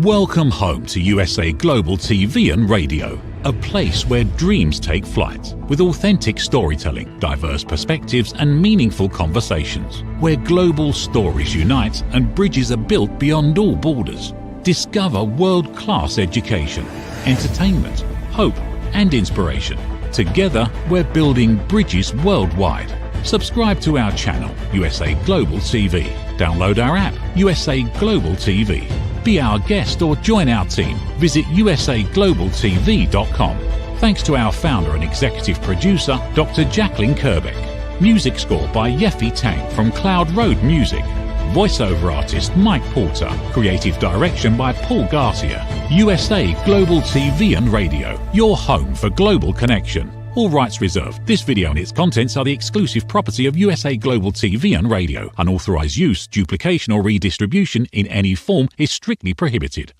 Welcome home to USA Global TV and Radio, a place where dreams take flight, with authentic storytelling, diverse perspectives and meaningful conversations, where global stories unite and bridges are built beyond all borders. Discover world-class education, entertainment, hope and inspiration. Together, we're building bridges worldwide. Subscribe to our channel, USA Global TV. Download our app, USA Global TV. Be our guest or join our team. Visit usaglobaltv.com. Thanks to our founder and executive producer, Dr. Jacqueline Kerbeck. Music score by Yeffy Tang from Cloud Road Music. Voiceover artist Mike Porter. Creative direction by Paul Garcia. USA Global TV and Radio, your home for global connection. All rights reserved. This video and its contents are the exclusive property of USA Global TV and Radio. Unauthorized use, duplication or redistribution in any form is strictly prohibited.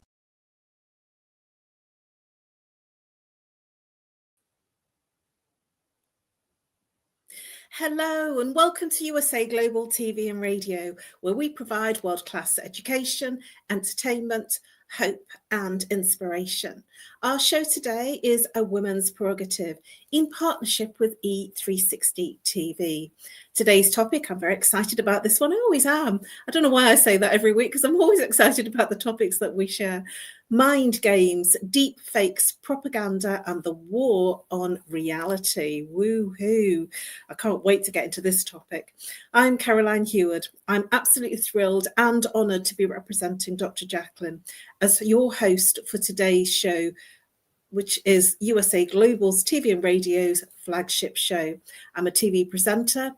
Hello and welcome to USA Global TV and Radio, where we provide world-class education, entertainment, hope and inspiration. Our show today is A Woman's Prerogative in partnership with E360 TV. Today's topic, I'm very excited about this one. I always am. I don't know why I say that every week because I'm always excited about the topics that we share. Mind games, deep fakes, propaganda and the war on reality. Woohoo. I can't wait to get into this topic. I'm Caroline Heward. I'm absolutely thrilled and honoured to be representing Dr. Jacqueline as your host for today's show, which is USA Global's TV and Radio's flagship show. I'm a TV presenter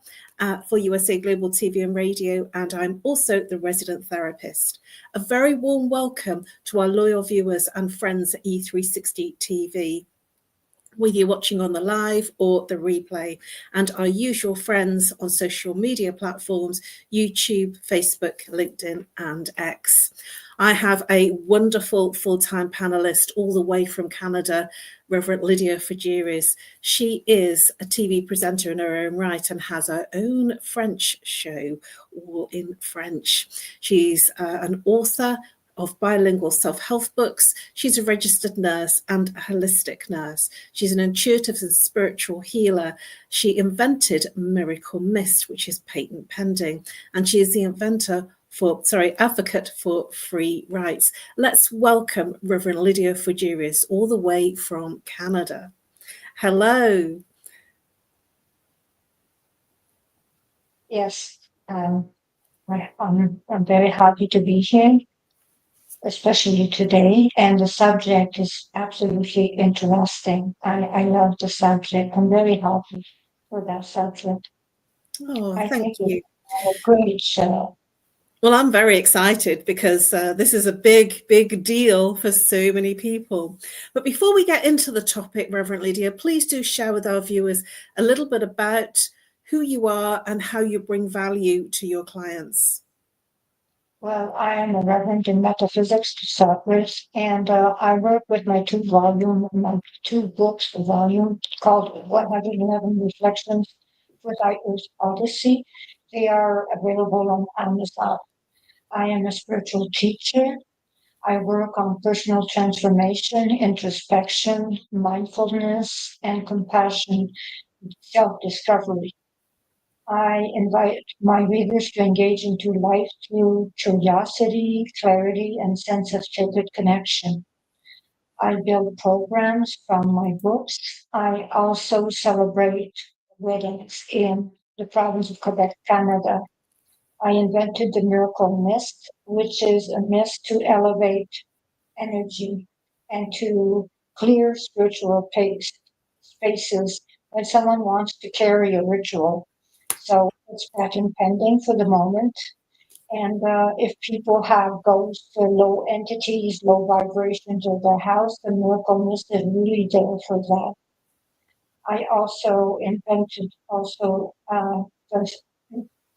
for USA Global TV and Radio, and I'm also the resident therapist. A very warm welcome to our loyal viewers and friends at E360 TV, whether you're watching on the live or the replay, and our usual friends on social media platforms, YouTube, Facebook, LinkedIn, and X. I have a wonderful full-time panelist all the way from Canada, Reverend Lydia Fougeres. She is a TV presenter in her own right and has her own French show, all in French. She's an author of bilingual self-help books. She's a registered nurse and a holistic nurse. She's an intuitive and spiritual healer. She invented Miracle Mist, which is patent pending, and she is the advocate for free rights. Let's welcome Reverend Lydia Fougeres all the way from Canada. Hello. Yes, I'm very happy to be here, especially today, and the subject is absolutely interesting. I love the subject. I'm very happy for that subject. Oh, I thank you. It's a great show. Well, I'm very excited because this is a big, big deal for so many people. But before we get into the topic, Reverend Lydia, please do share with our viewers a little bit about who you are and how you bring value to your clients. Well, I am a reverend in metaphysics to Fougeres, and I work with my two books, a volume called 111 Reflections for Thy Earth Odyssey. They are available on Amazon. I am a spiritual teacher. I work on personal transformation, introspection, mindfulness, and compassion, self-discovery. I invite my readers to engage into life through curiosity, clarity, and sense of sacred connection. I build programs from my books. I also celebrate weddings in the province of Quebec, Canada. I invented the Miracle Mist, which is a mist to elevate energy and to clear spiritual spaces when someone wants to carry a ritual. So it's patent pending for the moment. And if people have ghosts or low entities, low vibrations of their house, the Miracle Mist is really there for that. I also invented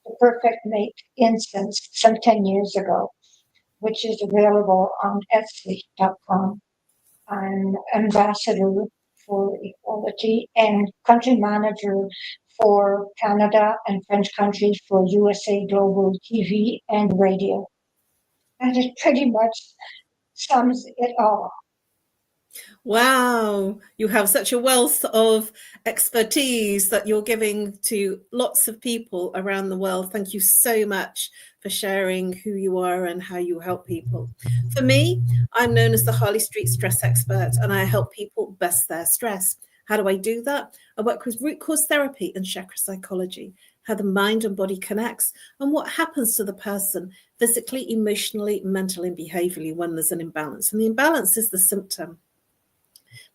the Perfect Make incense some 10 years ago, which is available on Etsy.com. I'm ambassador for equality and country manager for Canada and French countries for USA Global TV and Radio. And it's pretty much sums it all. Wow, you have such a wealth of expertise that you're giving to lots of people around the world. Thank you so much for sharing who you are and how you help people. For me, I'm known as the Harley Street Stress Expert, and I help people bust their stress. How do I do that? I work with root cause therapy and chakra psychology, how the mind and body connects, and what happens to the person physically, emotionally, mentally, and behaviorally when there's an imbalance. And the imbalance is the symptom.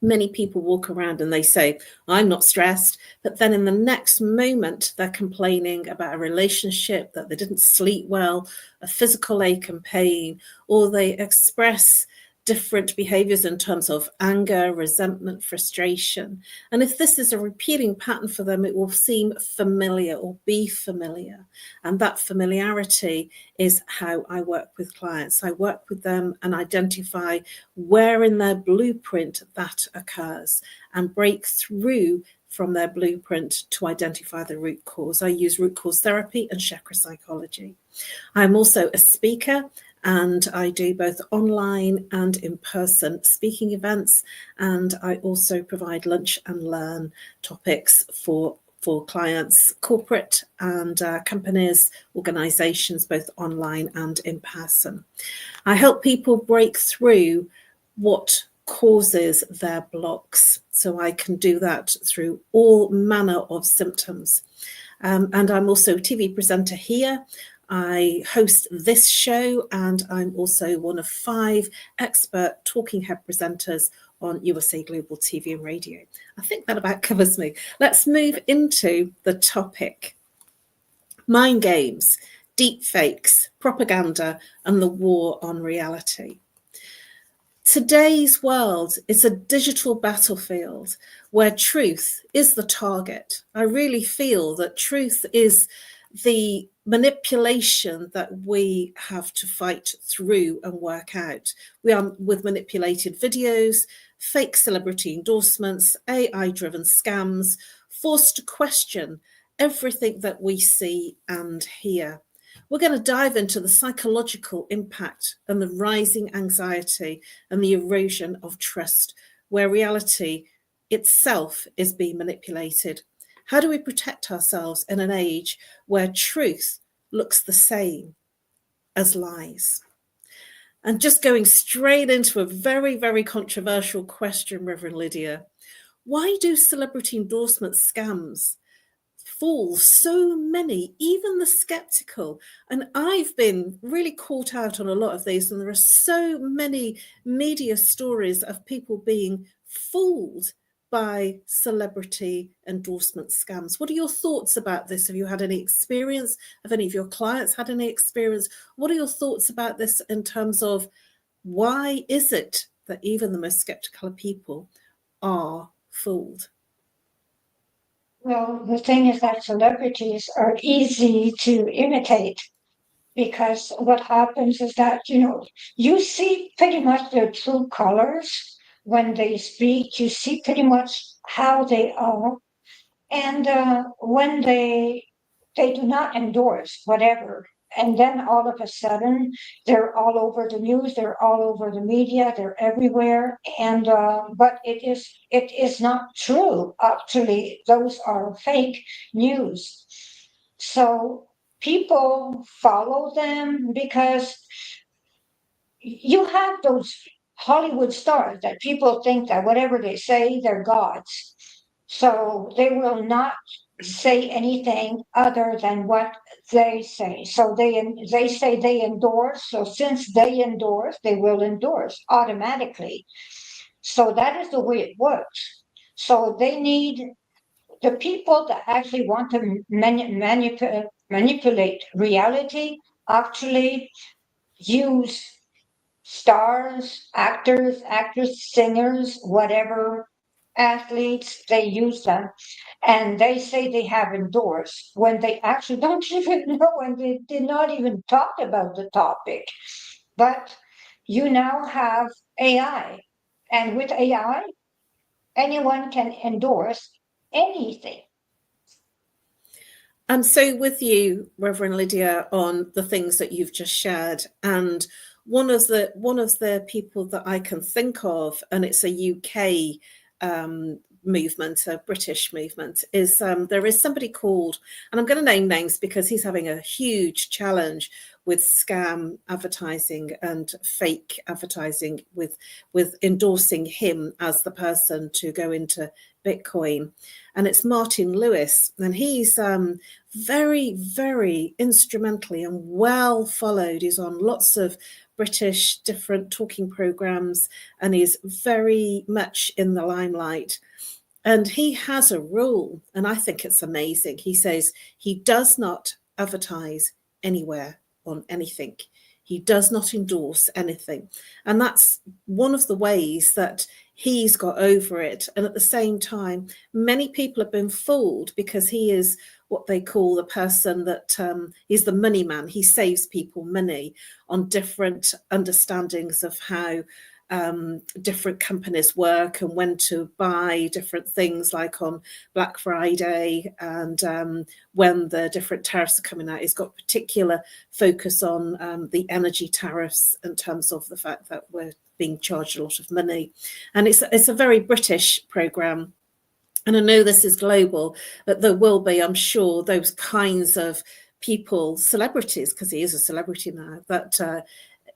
Many people walk around and they say, I'm not stressed, but then in the next moment, they're complaining about a relationship, that they didn't sleep well, a physical ache and pain, or they express different behaviors in terms of anger, resentment, frustration. And if this is a repeating pattern for them, it will seem familiar or be familiar. And that familiarity is how I work with clients. I work with them and identify where in their blueprint that occurs and break through from their blueprint to identify the root cause. I use root cause therapy and chakra psychology. I'm also a speaker, and I do both online and in-person speaking events, and I also provide lunch and learn topics for clients, corporate and companies, organizations, both online and in person. I help people break through what causes their blocks. So I can do that through all manner of symptoms. And I'm also a TV presenter here. I host this show, and I'm also one of 5 expert talking head presenters on USA Global TV and Radio. I think that about covers me. Let's move into the topic. Mind games, deepfakes, propaganda, and the war on reality. Today's world is a digital battlefield where truth is the target. I really feel that truth is the manipulation that we have to fight through and work out. We are with manipulated videos, fake celebrity endorsements, AI-driven scams, forced to question everything that we see and hear. We're going to dive into the psychological impact and the rising anxiety and the erosion of trust, where reality itself is being manipulated. How do we protect ourselves in an age where truth looks the same as lies? And just going straight into a very, very controversial question, Reverend Lydia, why do celebrity endorsement scams fool so many, even the skeptical? And I've been really caught out on a lot of these, and there are so many media stories of people being fooled by celebrity endorsement scams. What are your thoughts about this? Have you had any experience? Have any of your clients had any experience? What are your thoughts about this in terms of why is it that even the most skeptical of people are fooled? Well, the thing is that celebrities are easy to imitate, because what happens is that, you see pretty much their true colors when they speak. You see pretty much how they are. And when they do not endorse whatever, and then all of a sudden they're all over the news, they're all over the media, they're everywhere. And but it is not true. Actually, those are fake news. So people follow them because you have those Hollywood stars that people think that whatever they say, they're gods. So they will not say anything other than what they say. So they say they endorse. So since they endorse, they will endorse automatically. So that is the way it works. So they need the people that actually want to manipulate reality actually use stars, actors, actresses, singers, whatever, athletes, they use them. And they say they have endorsed when they actually don't even know, and they did not even talk about the topic. But you now have AI. And with AI, anyone can endorse anything. I'm so with you, Reverend Lydia, on the things that you've just shared. And one of the people that I can think of, and it's a UK movement, a British movement, is there is somebody called, and I'm going to name names because he's having a huge challenge with scam advertising and fake advertising with endorsing him as the person to go into Bitcoin. And it's Martin Lewis, and he's very, very instrumentally and well followed. He's on lots of British different talking programs, and he's very much in the limelight. And he has a rule, and I think it's amazing. He says he does not advertise anywhere on anything. He does not endorse anything. And that's one of the ways that he's got over it. And at the same time, many people have been fooled because he is what they call the person that is the money man. He saves people money on different understandings of how different companies work and when to buy different things, like on Black Friday and when the different tariffs are coming out. He's got particular focus on the energy tariffs in terms of the fact that we're being charged a lot of money. And it's a very British programme. And I know this is global, but there will be, I'm sure, those kinds of people, celebrities, because he is a celebrity now, that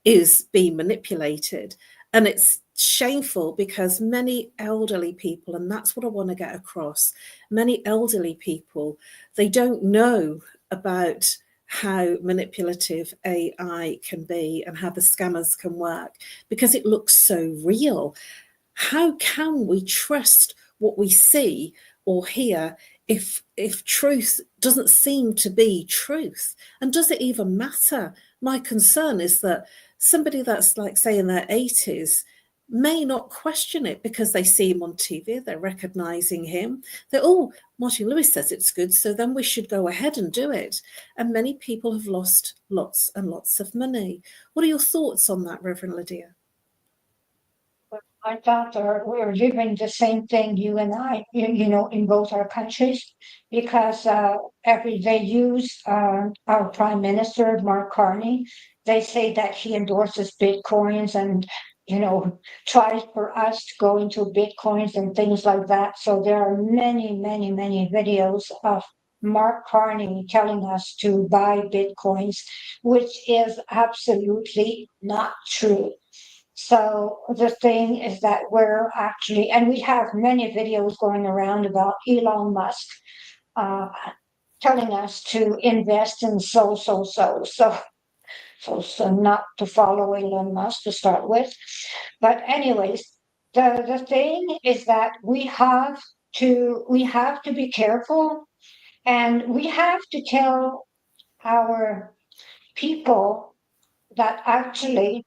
is being manipulated. And it's shameful because many elderly people, and that's what I want to get across, many elderly people, they don't know about how manipulative AI can be and how the scammers can work because it looks so real. How can we trust what we see or hear if truth doesn't seem to be truth? And does it even matter? My concern is that somebody that's, like, say, in their 80s may not question it because they see him on TV, they're recognizing him. They're, oh, Martin Lewis says it's good, so then we should go ahead and do it. And many people have lost lots and lots of money. What are your thoughts on that, Reverend Lydia? I thought we're living the same thing, you and I, in both our countries, because they use our Prime Minister, Mark Carney. They say that he endorses Bitcoins and, tries for us to go into Bitcoins and things like that. So there are many, many, many videos of Mark Carney telling us to buy Bitcoins, which is absolutely not true. So the thing is that we're actually, and we have many videos going around about Elon Musk telling us to invest in so not to follow Elon Musk to start with. But anyways, the thing is that we have to be careful, and we have to tell our people that actually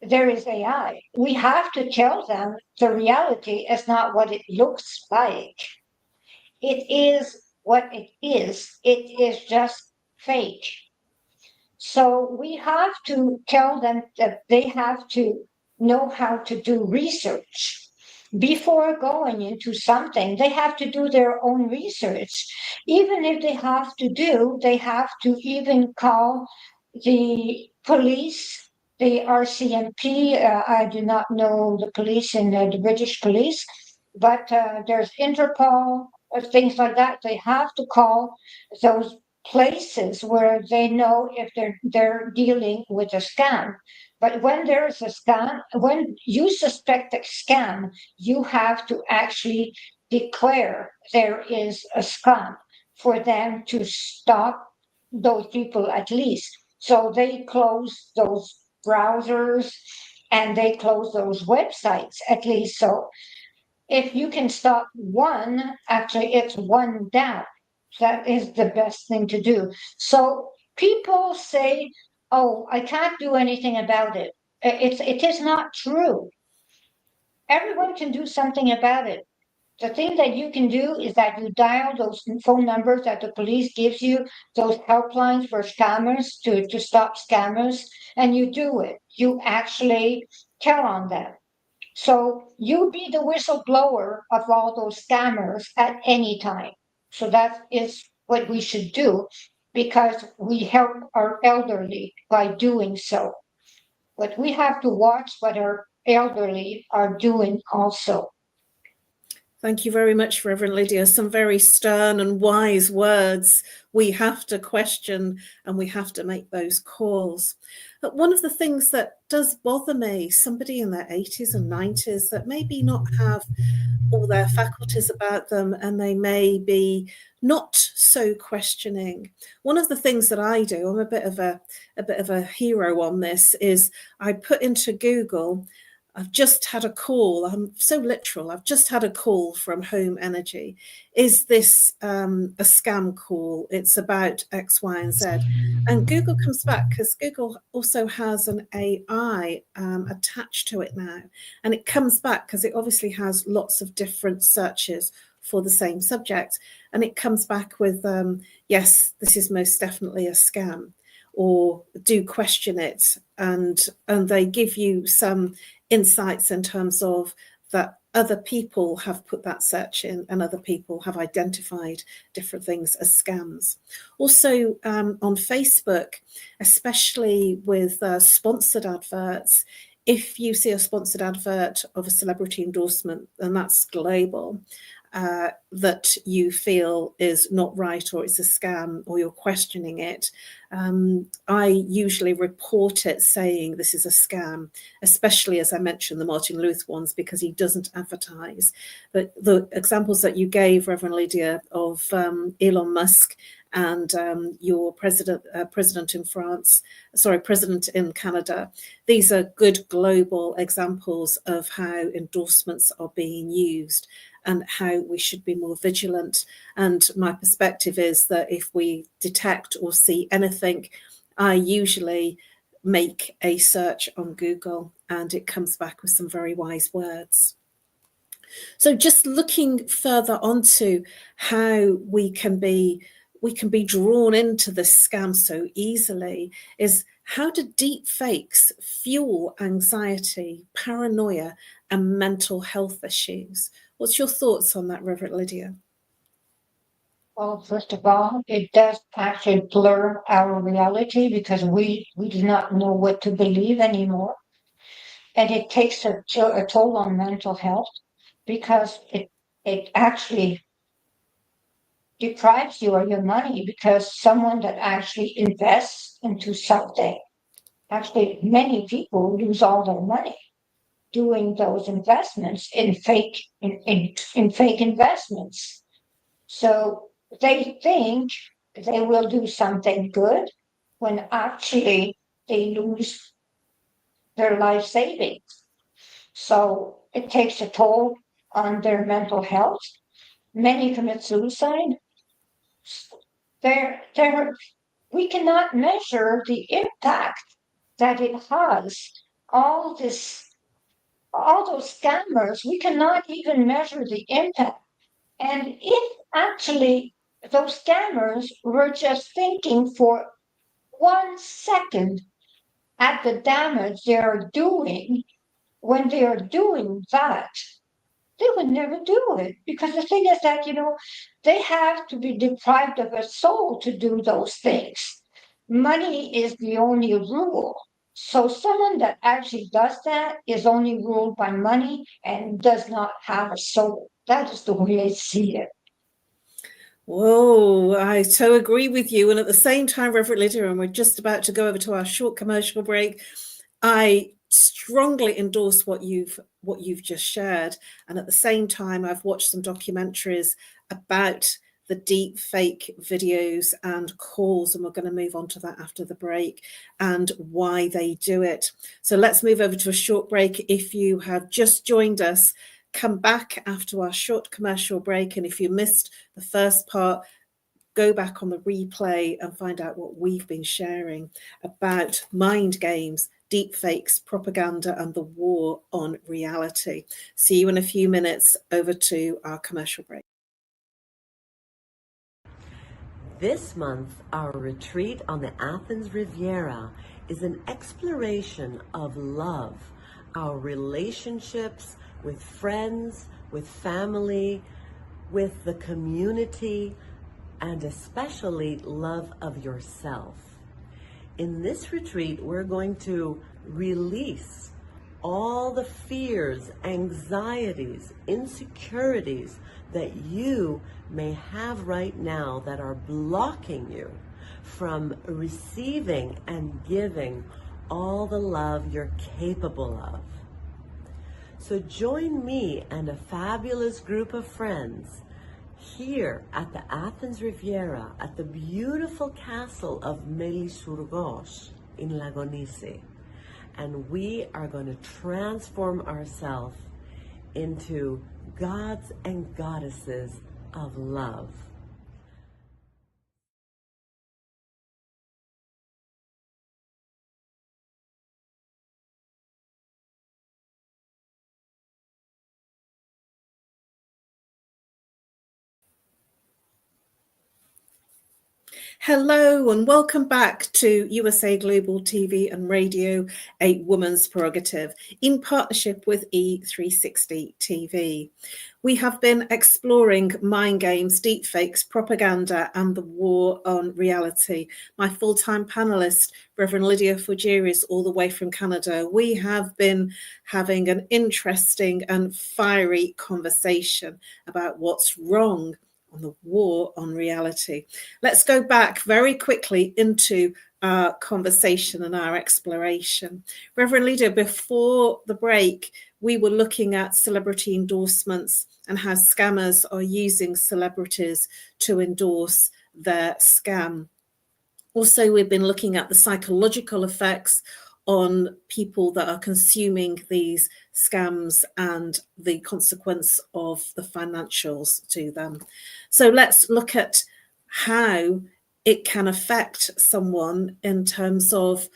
there is AI. We have to tell them the reality is not what it looks like. It is what it is. It is just fake. So we have to tell them that they have to know how to do research. Before going into something, they have to do their own research. Even if they have to even call the police, the RCMP. I do not know the police in the British police, but there's Interpol, things like that. They have to call those places where they know if they're dealing with a scam. But when there is a scam, when you suspect a scam, you have to actually declare there is a scam for them to stop those people at least. So they close those browsers and they close those websites at least. So if you can stop one, actually it's one down. That is the best thing to do. So people say, oh, I can't do anything about it. It is not true. Everyone can do something about it. The thing that you can do is that you dial those phone numbers that the police gives you, those helplines for scammers to stop scammers, and you do it. You actually tell on them. So you be the whistleblower of all those scammers at any time. So that is what we should do, because we help our elderly by doing so. but we have to watch what our elderly are doing also. Thank you very much, Reverend Lydia. Some very stern and wise words. We have to question and we have to make those calls. But one of the things that does bother me, somebody in their 80s and 90s that maybe not have all their faculties about them and they may be not so questioning. One of the things that I do, I'm a bit of a hero on this, is I put into Google, I've just had a call. I'm so literal. I've just had a call from Home Energy. Is this a scam call? It's about X, Y, and Z. And Google comes back because Google also has an AI attached to it now. And it comes back because it obviously has lots of different searches for the same subject. And it comes back with, yes, this is most definitely a scam, or do question it. And they give you some insights in terms of that other people have put that search in and other people have identified different things as scams. Also on Facebook, especially with sponsored adverts, if you see a sponsored advert of a celebrity endorsement, and that's global, that you feel is not right or it's a scam or you're questioning it, I usually report it saying this is a scam, especially as I mentioned the Martin Luther ones, because he doesn't advertise. But the examples that you gave, Reverend Lydia, of Elon Musk and your president in Canada, these are good global examples of how endorsements are being used and how we should be more vigilant. And my perspective is that if we detect or see anything, I usually make a search on Google and it comes back with some very wise words. So just looking further onto how we can be drawn into this scam so easily is, how do deep fakes fuel anxiety, paranoia, and mental health issues? What's your thoughts on that, Reverend Lydia? Well, first of all, it does actually blur our reality because we do not know what to believe anymore. And it takes a toll on mental health because it actually deprives you of your money, because someone that actually invests into something, actually many people lose all their money doing those investments in fake investments. So they think they will do something good when actually they lose their life savings. So it takes a toll on their mental health. Many commit suicide. We cannot measure the impact that it has. All those scammers, we cannot even measure the impact. And if actually those scammers were just thinking for 1 second at the damage they are doing, when they are doing that, they would never do it. Because the thing is that, they have to be deprived of a soul to do those things. Money is the only rule. So someone that actually does that is only ruled by money and does not have a soul. That is the way I see it. Whoa, I so agree with you. And at the same time, Reverend Lydia, and we're just about to go over to our short commercial break, I strongly endorse what you've just shared. And at the same time, I've watched some documentaries about the deep fake videos and calls, and we're going to move on to that after the break and why they do it. So let's move over to a short break. If you have just joined us, come back after our short commercial break. And if you missed the first part, go back on the replay and find out what we've been sharing about mind games, deep fakes, propaganda, and the war on reality. See you in a few minutes. Over to our commercial break. This month, our retreat on the Athens Riviera is an exploration of love, our relationships with friends, with family, with the community, and especially love of yourself. In this retreat, we're going to release all the fears, anxieties, insecurities that you may have right now that are blocking you from receiving and giving all the love you're capable of. So join me and a fabulous group of friends here at the Athens Riviera at the beautiful castle of Fougeres in Lagonisi. And we are going to transform ourselves into gods and goddesses of love. Hello and welcome back to USA Global TV and Radio, a woman's prerogative, in partnership with E360 TV. We have been exploring mind games, deepfakes, propaganda, and the war on reality. My full-time panelist, Reverend Lydia Fougeres, all the way from Canada. We have been having an interesting and fiery conversation about what's wrong on the war on reality. Let's go back very quickly into our conversation and our exploration. Reverend Lydia, before the break, we were looking at celebrity endorsements and how scammers are using celebrities to endorse their scam. Also, we've been looking at the psychological effects on people that are consuming these scams and the consequence of the financials to them. So let's look at how it can affect someone in terms of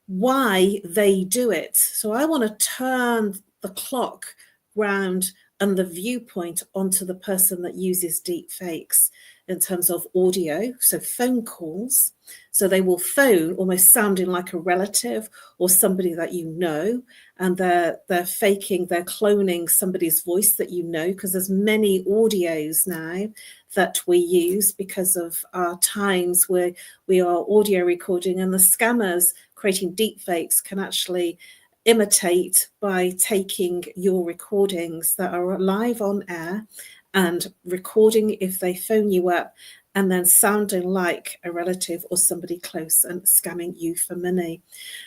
why they do it. So I want to turn the clock round and the viewpoint onto the person that uses deepfakes in terms of audio, so phone calls. So they will phone almost sounding like a relative or somebody that you know, and they're faking, they're cloning somebody's voice that you know, because there's many audios now that we use because of our times where we are audio recording, and the scammers creating deepfakes can actually imitate by taking your recordings that are live on air and recording if they phone you up and then sounding like a relative or somebody close and scamming you for money.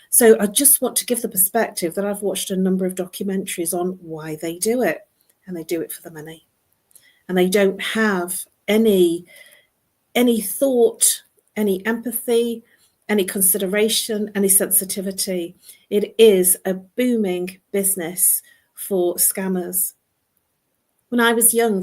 So I just want to give the perspective that I've watched a number of documentaries on why they do it, and they do it for the money. And they don't have any thought, any empathy, any consideration, any sensitivity. It is a booming business for scammers. When I was young,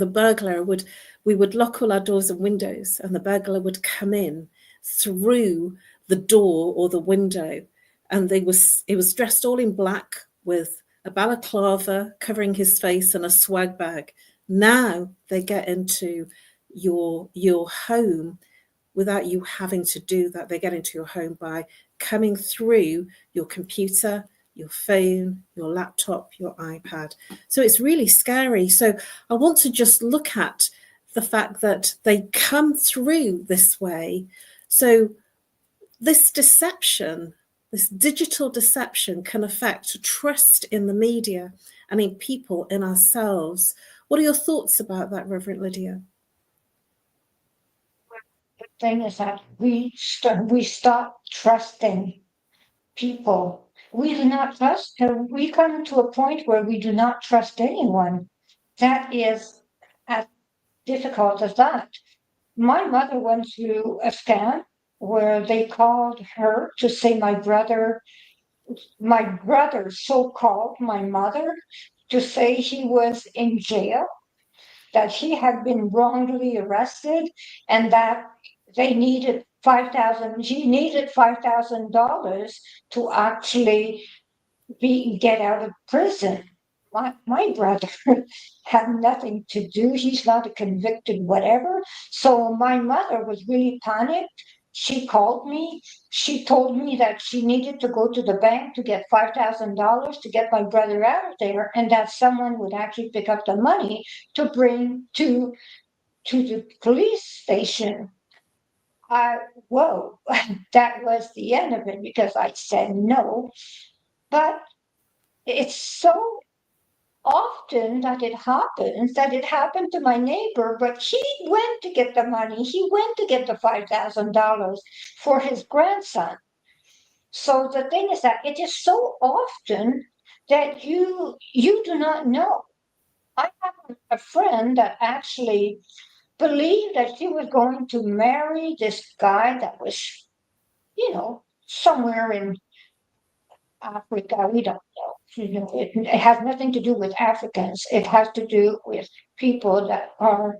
we would lock all our doors and windows, and the burglar would come in through the door or the window, and it was dressed all in black with a balaclava covering his face and a swag bag. Now they get into your home without you having to do that. They get into your home by coming through your computer, your phone, your laptop, your iPad. So it's really scary. So I want to just look at the fact that they come through this way. So this deception, this digital deception, can affect trust in the media and in people, in ourselves. What are your thoughts about that, Reverend Lydia? The thing is that we stop trusting people. We do not trust. We come to a point where we do not trust anyone. That is as difficult as that. My mother went through a scam where they called her to say my brother so called my mother to say he was in jail, that he had been wrongly arrested, and that they needed he needed $5,000 to actually get out of prison. My brother had nothing to do. He's not a convicted whatever. So my mother was really panicked. She called me. She told me that she needed to go to the bank to get $5,000 to get my brother out of there, and that someone would actually pick up the money to bring to the police station. whoa, that was the end of it because I said no. But it's so often that it happens that it happened to my neighbor, but he went to get the money. He went to get the $5,000 for his grandson. So the thing is that it is so often that you do not know. I have a friend that actually believed that she was going to marry this guy that was, somewhere in Africa. We don't know. It has nothing to do with Africans. It has to do with people that are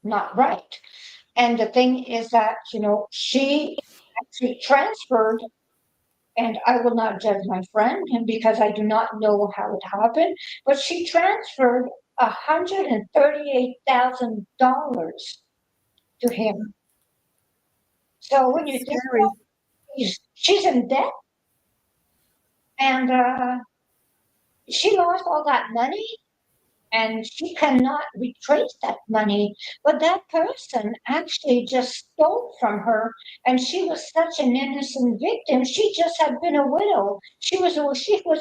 not right. And the thing is that, she actually transferred, and I will not judge my friend because I do not know how it happened, but she transferred $138,000 to him. So when you think Scary. she's in debt, and she lost all that money, and she cannot retrace that money. But that person actually just stole from her, and she was such an innocent victim. She just had been a widow. She was a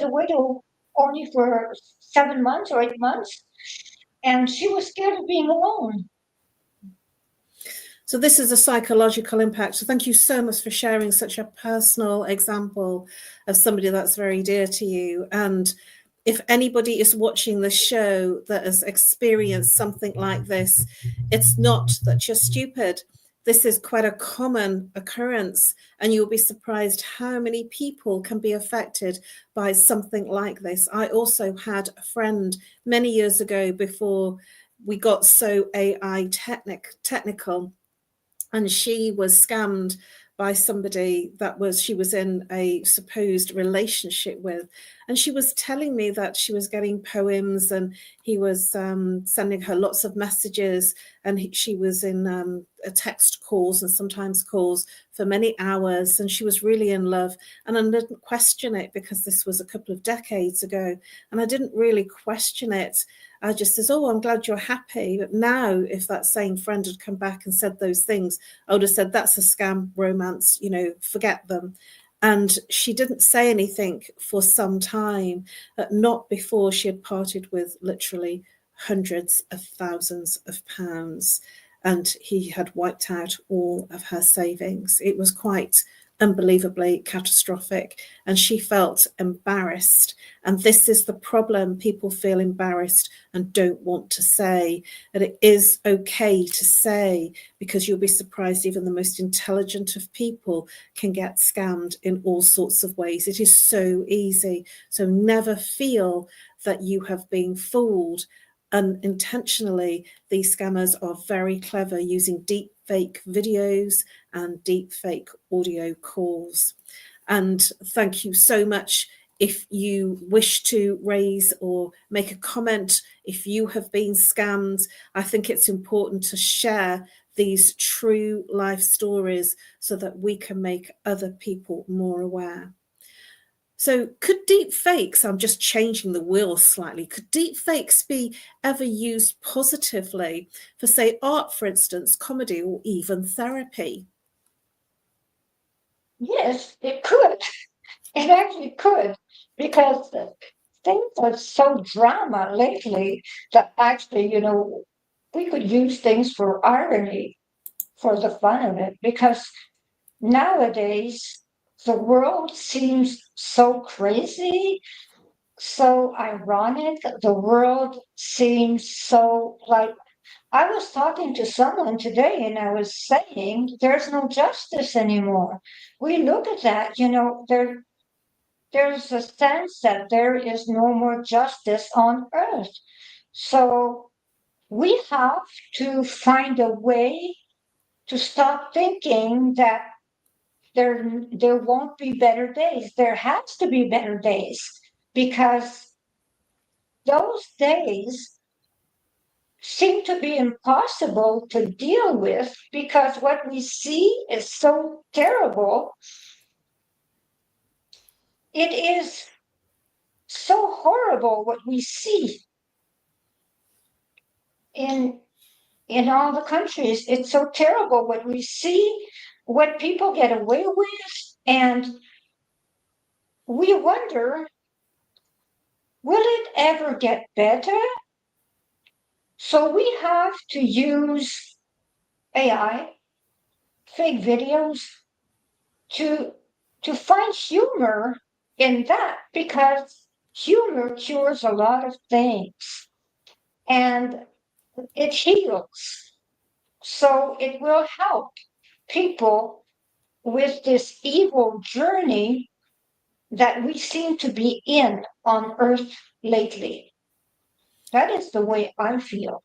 widow only for 7 months or 8 months, and she was scared of being alone. So this is a psychological impact. So thank you so much for sharing such a personal example of somebody that's very dear to you. And if anybody is watching the show that has experienced something like this, it's not that you're stupid. This is quite a common occurrence, and you'll be surprised how many people can be affected by something like this. I also had a friend many years ago, before we got so AI technical, and she was scammed by somebody that she was in a supposed relationship with. And she was telling me that she was getting poems, and he was sending her lots of messages, and she was in text calls and sometimes calls for many hours, and she was really in love. And I didn't question it because this was a couple of decades ago, and I didn't really question it. I just says, oh, I'm glad you're happy. But now, if that same friend had come back and said those things, I would have said, that's a scam romance, forget them. And she didn't say anything for some time, not before she had parted with literally hundreds of thousands of pounds. And he had wiped out all of her savings. It was quite unbelievably catastrophic, and she felt embarrassed. And this is the problem. People feel embarrassed and don't want to say that. It is okay to say, because you'll be surprised, even the most intelligent of people can get scammed in all sorts of ways. It is so easy. So never feel that you have been fooled unintentionally. These scammers are very clever, using deep fake videos and deep fake audio calls. And thank you so much. If you wish to raise or make a comment, if you have been scammed, I think it's important to share these true life stories so that we can make other people more aware. So could deep fakes, I'm just changing the wheel slightly, could deep fakes be ever used positively for, say, art, for instance, comedy, or even therapy? Yes, it could. It actually could, because things are so drama lately that actually, we could use things for irony, for the fun of it, because nowadays the world seems so crazy, so ironic. The world seems so like, I was talking to someone today and I was saying there's no justice anymore. We look at that, there's a sense that there is no more justice on earth. So we have to find a way to stop thinking that there won't be better days. There has to be better days, because those days seem to be impossible to deal with, because what we see is so terrible. It is so horrible what we see in all the countries. It's so terrible what we see. what people get away with, and we wonder, will it ever get better? So we have to use AI, fake videos, to find humor in that, because humor cures a lot of things and it heals. So it will help people with this evil journey that we seem to be in on Earth lately. That is the way I feel.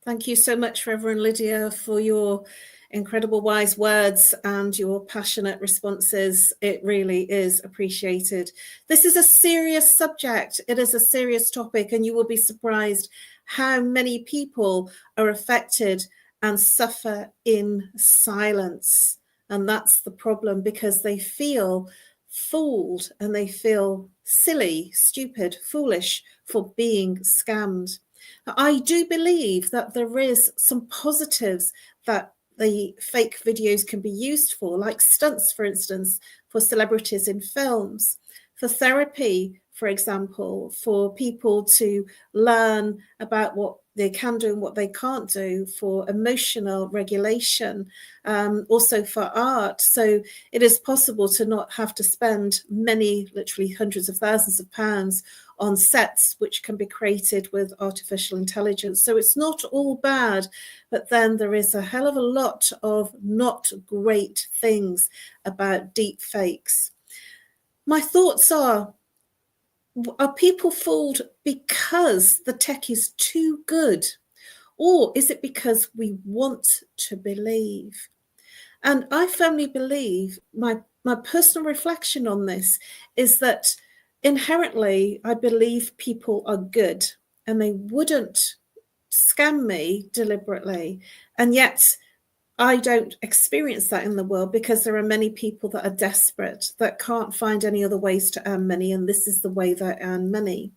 Thank you so much, Reverend Lydia, for your incredible wise words and your passionate responses. It really is appreciated. This is a serious subject. It is a serious topic, and you will be surprised how many people are affected and suffer in silence. And that's the problem, because they feel fooled and they feel silly, stupid, foolish for being scammed. I do believe that there is some positives that the fake videos can be used for, like stunts, for instance, for celebrities in films, for therapy, for example, for people to learn about what they can do and what they can't do, for emotional regulation, also for art. So it is possible to not have to spend many, literally hundreds of thousands of pounds on sets which can be created with artificial intelligence. So it's not all bad, but then there is a hell of a lot of not great things about deep fakes. My thoughts are people fooled because the tech is too good? Or is it because we want to believe? And I firmly believe, my personal reflection on this is that inherently, I believe people are good and they wouldn't scam me deliberately. And yet I don't experience that in the world, because there are many people that are desperate, that can't find any other ways to earn money. And this is the way they earn money.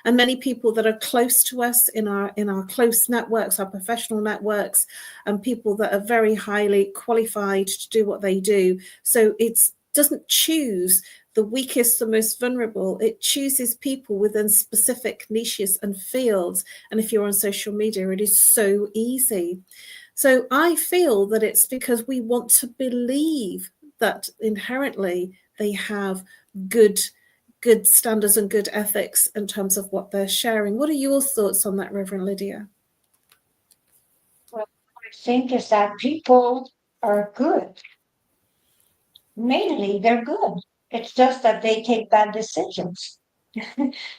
And many people that are close to us in our close networks, our professional networks, and people that are very highly qualified to do what they do. So it doesn't choose the weakest, the most vulnerable. It chooses people within specific niches and fields. And if you're on social media, it is so easy. So I feel that it's because we want to believe that inherently they have good standards and good ethics in terms of what they're sharing. What are your thoughts on that, Reverend Lydia? Well, I think is that people are good. Mainly, they're good. It's just that they take bad decisions.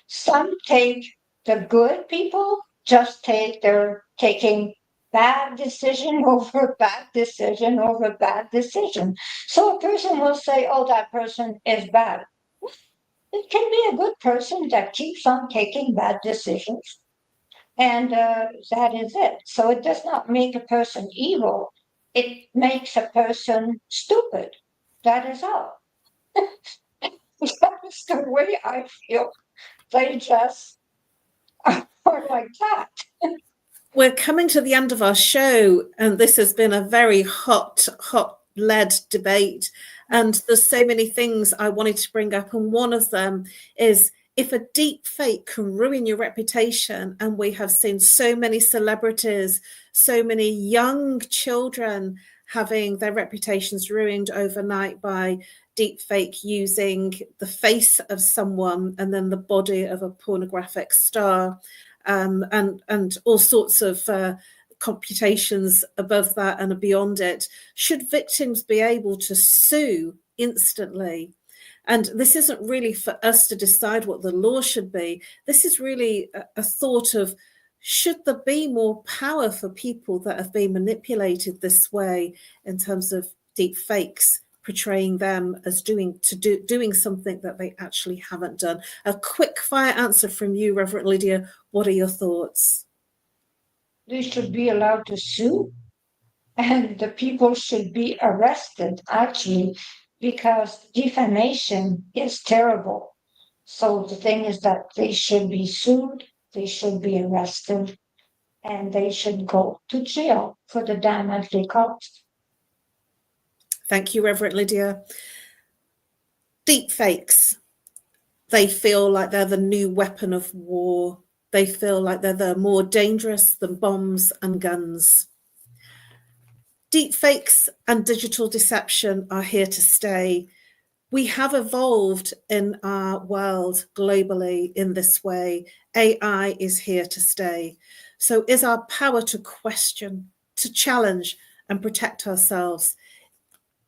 Some take the good people, they're taking bad decision over bad decision over bad decision. So a person will say, oh, that person is bad. It can be a good person that keeps on taking bad decisions. And that is it. So it does not make a person evil. It makes a person stupid. That is all. That's the way I feel. They just are like that. We're coming to the end of our show, and this has been a very hot led debate. And there's so many things I wanted to bring up. And one of them is, if a deep fake can ruin your reputation, and we have seen so many celebrities, so many young children having their reputations ruined overnight by deep fake, using the face of someone and then the body of a pornographic star, and all sorts of computations above that and beyond it. Should victims be able to sue instantly? And this isn't really for us to decide what the law should be. This is really a thought of, should there be more power for people that have been manipulated this way in terms of deep fakes, portraying them as doing something that they actually haven't done? A quick fire answer from you, Reverend Lydia. What are your thoughts? They should be allowed to sue, and the people should be arrested, actually, because defamation is terrible. So the thing is that they should be sued, they should be arrested, and they should go to jail for the damage they caused. Thank you, Reverend Lydia. Deepfakes. They feel like they're the new weapon of war. They feel like they're more dangerous than bombs and guns. Deepfakes and digital deception are here to stay. We have evolved in our world globally in this way. AI is here to stay. So is our power to question, to challenge, and protect ourselves.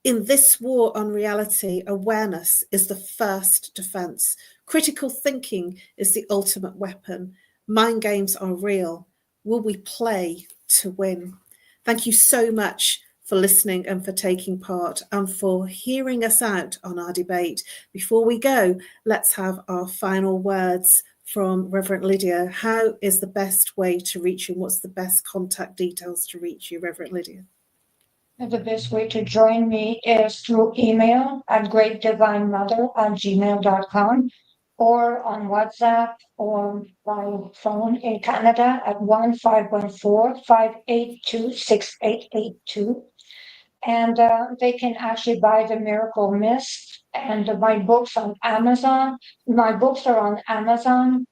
In this war on reality, awareness is the first defense. Critical thinking is the ultimate weapon. Mind games are real. Will we play to win? Thank you so much for listening and for taking part and for hearing us out on our debate. Before we go, let's have our final words from Reverend Lydia. How is the best way to reach you? What's the best contact details to reach you, Reverend Lydia? The best way to join me is through email at greatdivinemother@gmail.com or on WhatsApp or by phone in Canada at 1-514-582-6882. And they can actually buy The Miracle Mist and my books on Amazon. My books are on Amazon,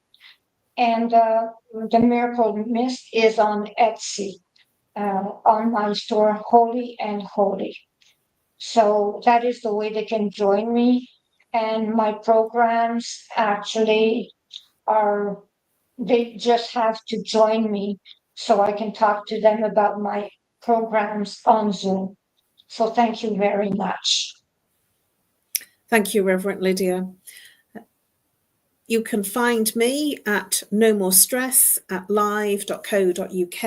and The Miracle Mist is on Etsy, on my store, Holy and Holy. So that is the way they can join me. And my programs actually they just have to join me so I can talk to them about my programs on Zoom. So thank you very much. Thank you, Reverend Lydia. You can find me at No More Stress at live.co.uk,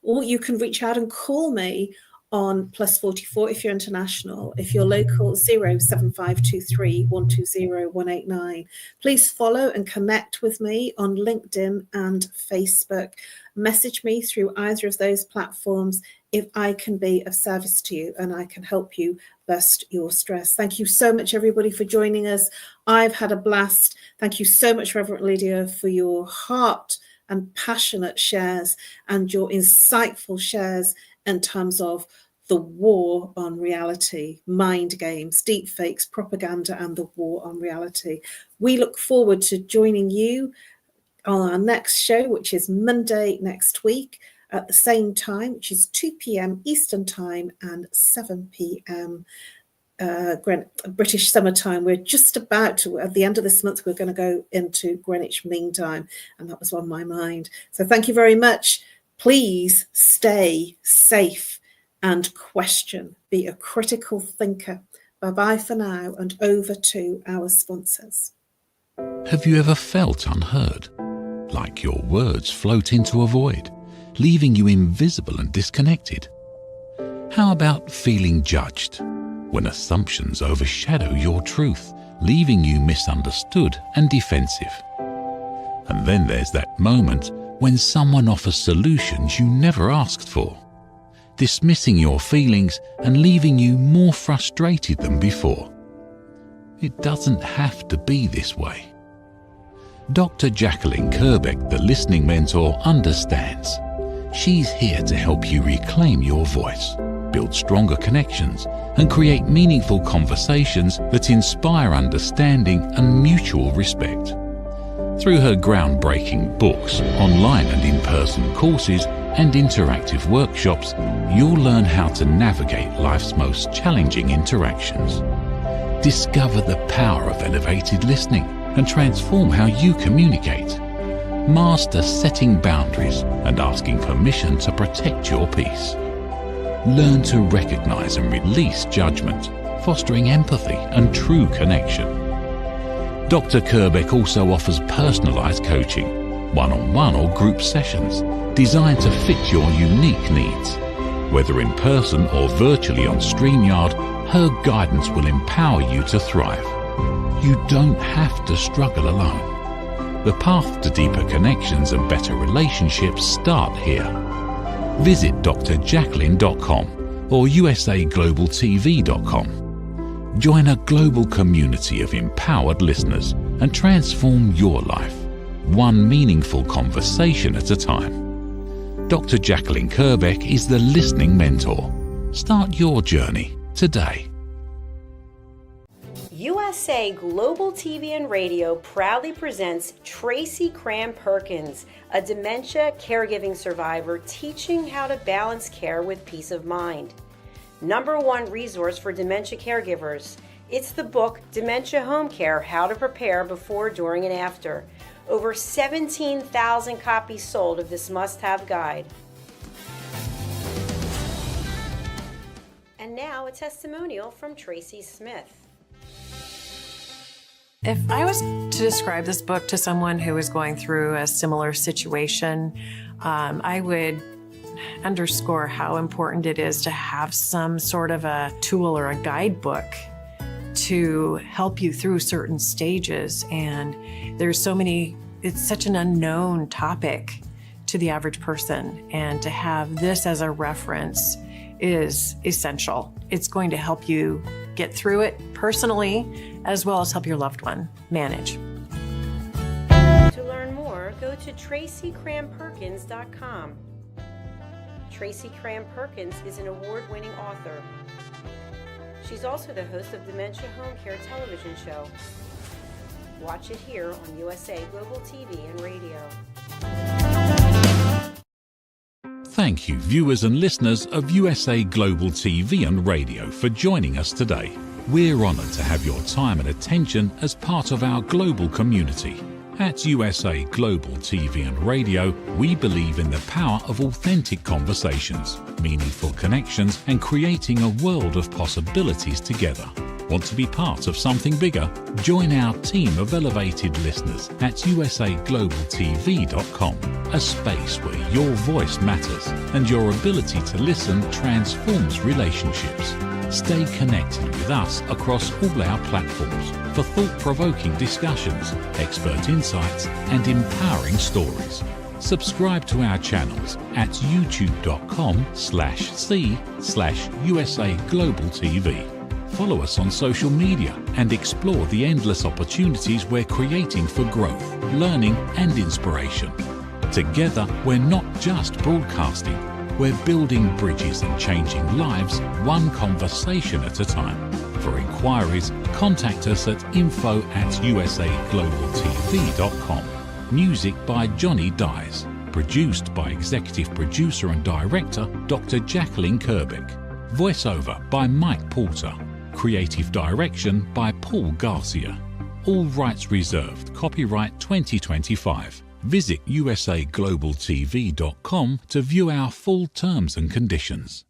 or you can reach out and call me on +44 if you're international. If you're local, 07523 120 189. Please follow and connect with me on LinkedIn and Facebook. Message me through either of those platforms if I can be of service to you and I can help you bust your stress. Thank you so much, everybody, for joining us. I've had a blast. Thank you so much, Reverend Lydia, for your heart and passionate shares and your insightful shares in terms of the war on reality, mind games, deepfakes, propaganda, and the war on reality. We look forward to joining you on our next show, which is Monday next week at the same time, which is 2 p.m. Eastern Time and 7 p.m. British Summer Time. We're just about to, at the end of this month, we're going to go into Greenwich Mean Time, and that was on my mind. So thank you very much. Please stay safe and question. Be a critical thinker. Bye-bye for now, and over to our sponsors. Have you ever felt unheard? Like your words float into a void, leaving you invisible and disconnected? How about feeling judged, when assumptions overshadow your truth, leaving you misunderstood and defensive? And then there's that moment when someone offers solutions you never asked for, dismissing your feelings and leaving you more frustrated than before. It doesn't have to be this way. Dr. Jacqueline Kerbeck, the listening mentor, understands. She's here to help you reclaim your voice, build stronger connections, and create meaningful conversations that inspire understanding and mutual respect. Through her groundbreaking books, online and in-person courses, and interactive workshops, you'll learn how to navigate life's most challenging interactions. Discover the power of elevated listening and transform how you communicate. Master setting boundaries and asking permission to protect your peace. Learn to recognize and release judgment, fostering empathy and true connection. Dr. Kerbeck also offers personalized coaching, one-on-one or group sessions, designed to fit your unique needs. Whether in person or virtually on StreamYard, her guidance will empower you to thrive. You don't have to struggle alone. The path to deeper connections and better relationships start here. Visit drjacqueline.com or usaglobaltv.com. Join a global community of empowered listeners and transform your life, one meaningful conversation at a time. Dr. Jacqueline Kerbeck is the listening mentor. Start your journey today. USA Global TV and Radio proudly presents Tracy Cram-Perkins, a dementia caregiving survivor teaching how to balance care with peace of mind. #1 resource for dementia caregivers. It's the book Dementia Home Care: How to Prepare Before, During, and After. Over 17,000 copies sold of this must-have guide. And now a testimonial from Tracy Smith. If I was to describe this book to someone who is going through a similar situation, I would underscore how important it is to have some sort of a tool or a guidebook to help you through certain stages. And there's so many, it's such an unknown topic to the average person. And to have this as a reference is essential. It's going to help you get through it personally, as well as help your loved one manage. To learn more, go to tracycramperkins.com. Tracy Cram-Perkins is an award-winning author. She's also the host of Dementia Home Care television show. Watch it here on USA Global TV and Radio. Thank you, viewers and listeners of USA Global TV and Radio, for joining us today. We're honoured to have your time and attention as part of our global community. At USA Global TV and Radio, we believe in the power of authentic conversations, meaningful connections, and creating a world of possibilities together. Want to be part of something bigger? Join our team of elevated listeners at usaglobaltv.com, a space where your voice matters and your ability to listen transforms relationships. Stay connected with us across all our platforms for thought-provoking discussions, expert insights, and empowering stories. Subscribe to our channels at youtube.com/c/USA Global TV. Follow us on social media and explore the endless opportunities we're creating for growth, learning, and inspiration. Together, we're not just broadcasting, we're building bridges and changing lives one conversation at a time. For inquiries, contact us at info@usaglobaltv.com. Music by Johnny Dyes. Produced by Executive Producer and Director Dr. Jacqueline Kerbeck. Voiceover by Mike Porter. Creative Direction by Paul Garcia. All rights reserved. Copyright 2025. Visit usaglobaltv.com to view our full terms and conditions.